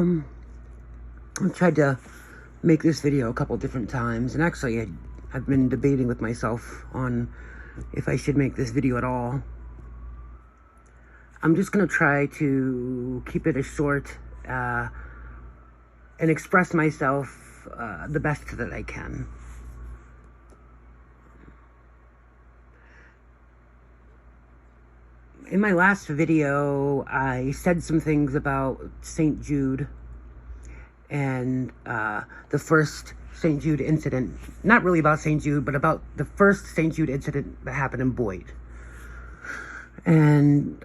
I've tried to make this video a couple different times, and actually I've been debating with myself on if I should make this video at all. I'm just going to try to keep it as short and express myself the best that I can. In my last video, I said some things about St. Jude and the first St. Jude incident. Not really about St. Jude, but about the first St. Jude incident that happened in Boyd. And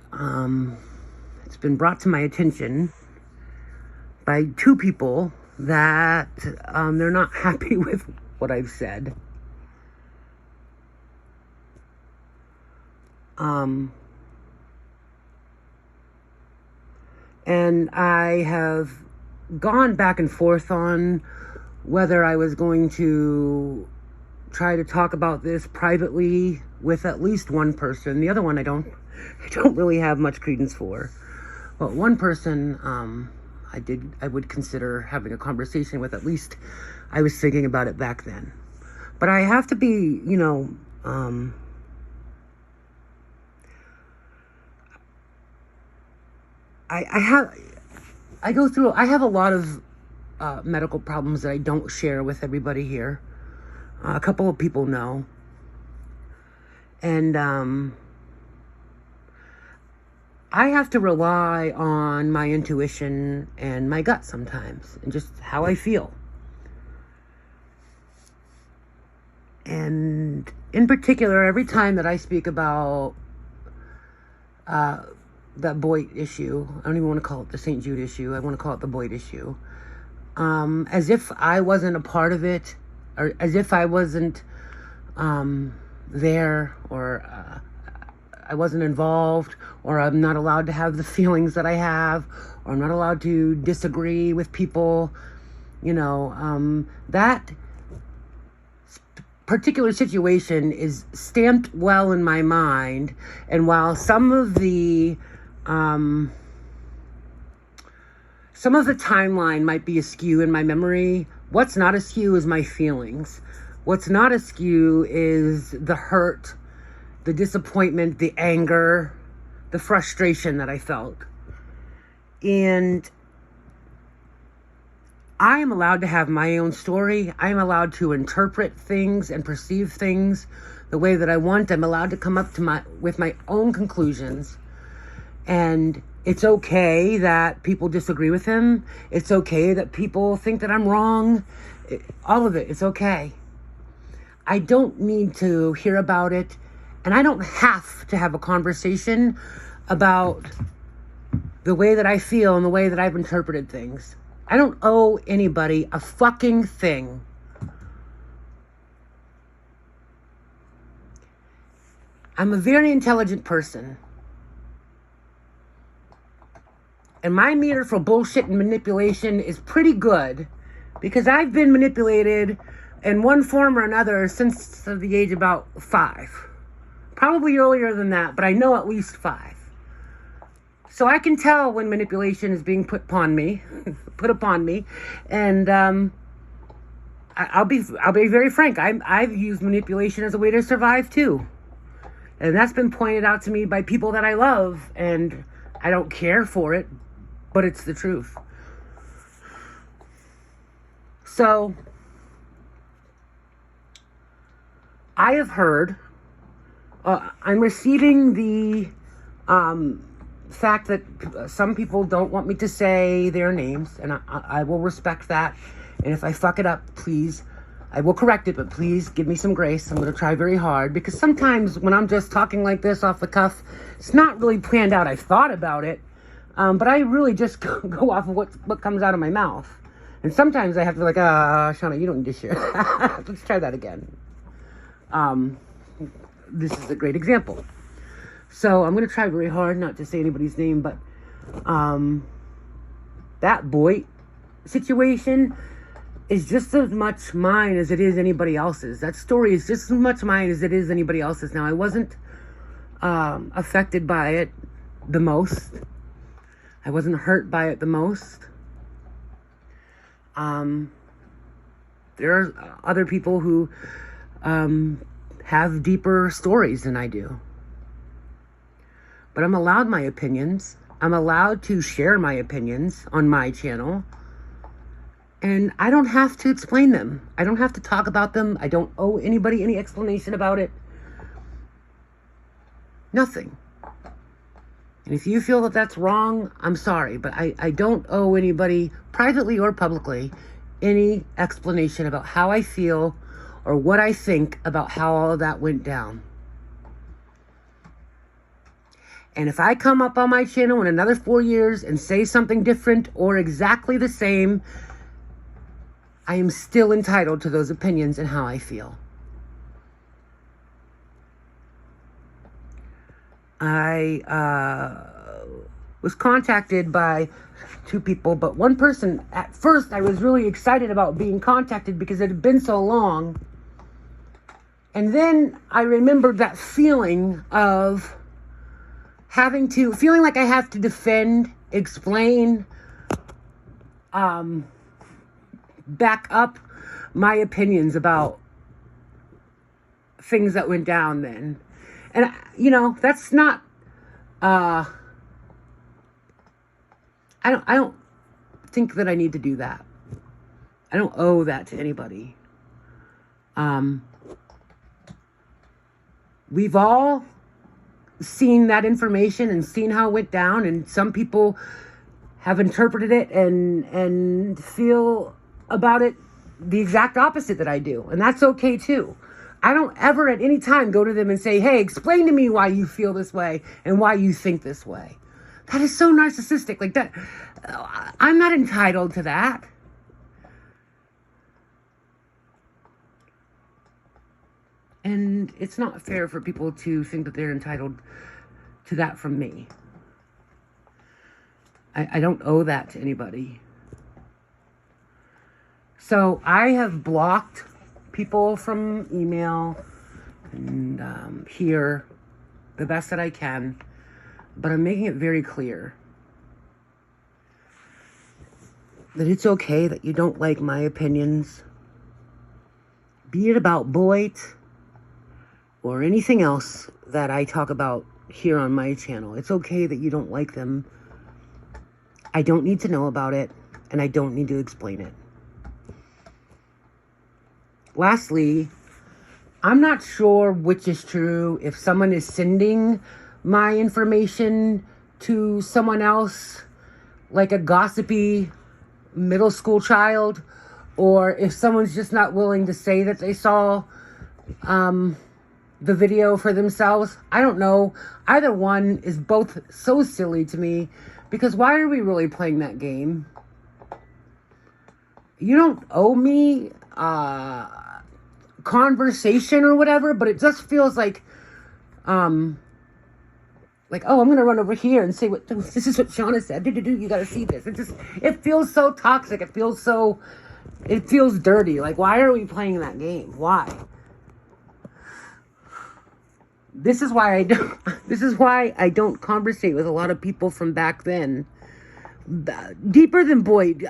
it's been brought to my attention by two people that they're not happy with what I've said. And I have gone back and forth on whether I was going to try to talk about this privately with at least one person. The other one I don't really have much credence for. But one person I would consider having a conversation with. At least I was thinking about it back then. But I have to be, I have a lot of medical problems that I don't share with everybody here. A couple of people know. And I have to rely on my intuition and my gut sometimes, and just how I feel. And in particular, every time that I speak about that Boyd issue, I don't even want to call it the St. Jude issue, I want to call it the Boyd issue, as if I wasn't a part of it, or as if I wasn't there, or I wasn't involved, or I'm not allowed to have the feelings that I have, or I'm not allowed to disagree with people. That particular situation is stamped well in my mind, and while some of the timeline might be askew in my memory, what's not askew is my feelings. What's not askew is the hurt, the disappointment, the anger, the frustration that I felt. And I am allowed to have my own story. I am allowed to interpret things and perceive things the way that I want. I'm allowed to come up with my own conclusions. And it's okay that people disagree with him. It's okay that people think that I'm wrong. All of it, it's okay. I don't need to hear about it. And I don't have to have a conversation about the way that I feel and the way that I've interpreted things. I don't owe anybody a fucking thing. I'm a very intelligent person. And my meter for bullshit and manipulation is pretty good, because I've been manipulated in one form or another since the age about 5. Probably earlier than that, but I know at least 5. So I can tell when manipulation is being put upon me, and I'll be very frank. I've used manipulation as a way to survive too, and that's been pointed out to me by people that I love, and I don't care for it, but it's the truth. So I have heard. I'm receiving the fact that some people don't want me to say their names, and I will respect that. And if I fuck it up, please, I will correct it, but please give me some grace. I'm going to try very hard, because sometimes when I'm just talking like this off the cuff, it's not really planned out. I've thought about it, but I really just go off of what comes out of my mouth. And sometimes I have to be like, Shauna, you don't need to share. Let's try that again. This is a great example. So I'm going to try very hard not to say anybody's name, but that Boyd situation is just as much mine as it is anybody else's. That story is just as much mine as it is anybody else's. Now, I wasn't affected by it the most. I wasn't hurt by it the most. There are other people who have deeper stories than I do. But I'm allowed my opinions. I'm allowed to share my opinions on my channel. And I don't have to explain them. I don't have to talk about them. I don't owe anybody any explanation about it. Nothing. And if you feel that that's wrong, I'm sorry. But I don't owe anybody, privately or publicly, any explanation about how I feel or what I think about how all of that went down. And if I come up on my channel in another 4 years and say something different or exactly the same, I am still entitled to those opinions and how I feel. I was contacted by 2 people, but one person, at first I was really excited about being contacted because it had been so long. And then I remembered that feeling of feeling like I have to defend, explain, back up my opinions about things that went down then. And, that's not, I don't think that I need to do that. I don't owe that to anybody. We've all seen that information and seen how it went down, and some people have interpreted it and feel about it the exact opposite that I do, and that's okay too. I don't ever at any time go to them and say, hey, explain to me why you feel this way and why you think this way. That is so narcissistic. Like that, I'm not entitled to that. And it's not fair for people to think that they're entitled to that from me. I don't owe that to anybody. So I have blocked people from email and here the best that I can, but I'm making it very clear that it's okay that you don't like my opinions, be it about Boyd or anything else that I talk about here on my channel. It's okay that you don't like them. I don't need to know about it, and I don't need to explain it. Lastly, I'm not sure which is true, if someone is sending my information to someone else, like a gossipy middle school child, or if someone's just not willing to say that they saw the video for themselves. I don't know. Either one is both so silly to me, because why are we really playing that game? You don't owe me conversation or whatever, but it just feels like oh, I'm gonna run over here and say this is what Shauna said. You gotta see this. It feels so toxic. It feels dirty. Like, why are we playing that game? Why? This is why I don't conversate with a lot of people from back then. Deeper than Boyd.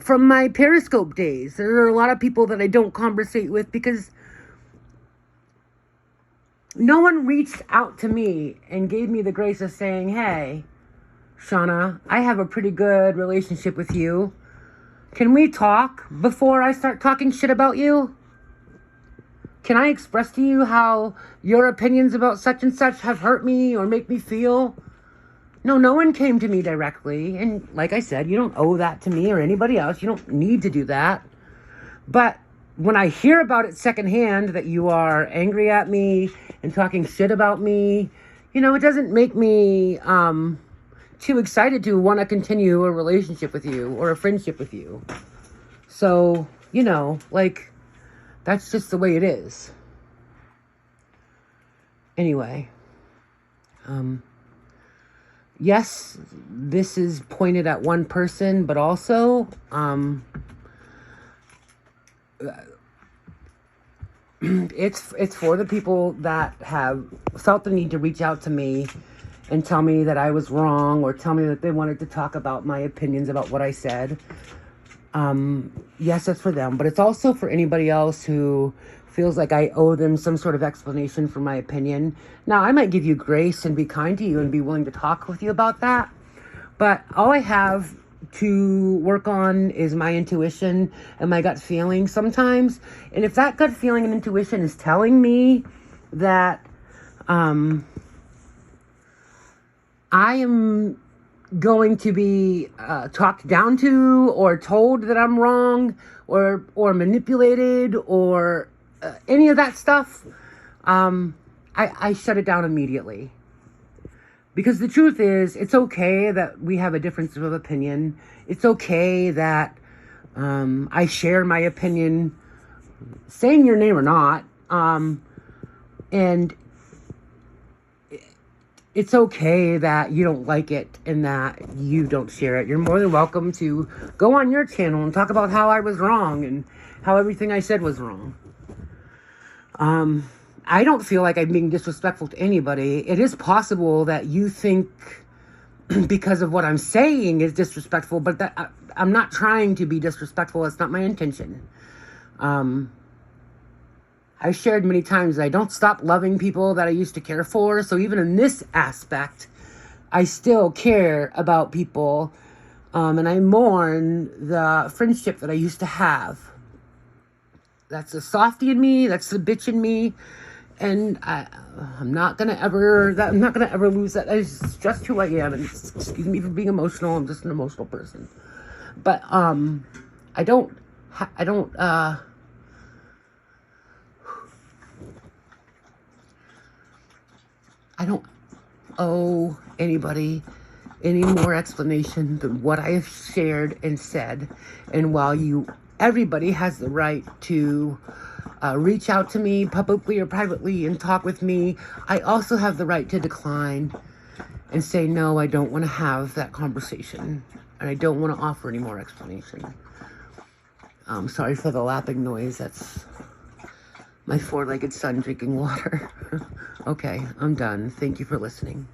From my Periscope days, there are a lot of people that I don't conversate with because no one reached out to me and gave me the grace of saying, hey, Shauna, I have a pretty good relationship with you. Can we talk before I start talking shit about you? Can I express to you how your opinions about such and such have hurt me or make me feel? No one came to me directly. And like I said, you don't owe that to me or anybody else. You don't need to do that. But when I hear about it secondhand, that you are angry at me and talking shit about me, it doesn't make me too excited to want to continue a relationship with you or a friendship with you. So, that's just the way it is. Anyway, yes, this is pointed at one person, but also, it's for the people that have felt the need to reach out to me and tell me that I was wrong, or tell me that they wanted to talk about my opinions about what I said. Yes, it's for them, but it's also for anybody else who feels like I owe them some sort of explanation for my opinion. Now, I might give you grace and be kind to you and be willing to talk with you about that, but all I have to work on is my intuition and my gut feeling sometimes. And if that gut feeling and intuition is telling me that I am going to be talked down to or told that I'm wrong or manipulated or any of that stuff, I shut it down immediately. Because the truth is, it's okay that we have a difference of opinion. It's okay that I share my opinion, saying your name or not. And it's okay that you don't like it and that you don't share it. You're more than welcome to go on your channel and talk about how I was wrong and how everything I said was wrong. I don't feel like I'm being disrespectful to anybody. It is possible that you think because of what I'm saying is disrespectful, but that I'm not trying to be disrespectful. That's not my intention. I've shared many times that I don't stop loving people that I used to care for. So even in this aspect, I still care about people. And I mourn the friendship that I used to have. That's the softy in me. That's the bitch in me. And I'm not gonna ever lose that. It's just who I am. And excuse me for being emotional. I'm just an emotional person. But I don't owe anybody any more explanation than what I have shared and said. And while everybody has the right to reach out to me publicly or privately and talk with me, I also have the right to decline and say, no, I don't want to have that conversation. And I don't want to offer any more explanation. Sorry for the lapping noise. That's my four-legged son drinking water. Okay, I'm done. Thank you for listening.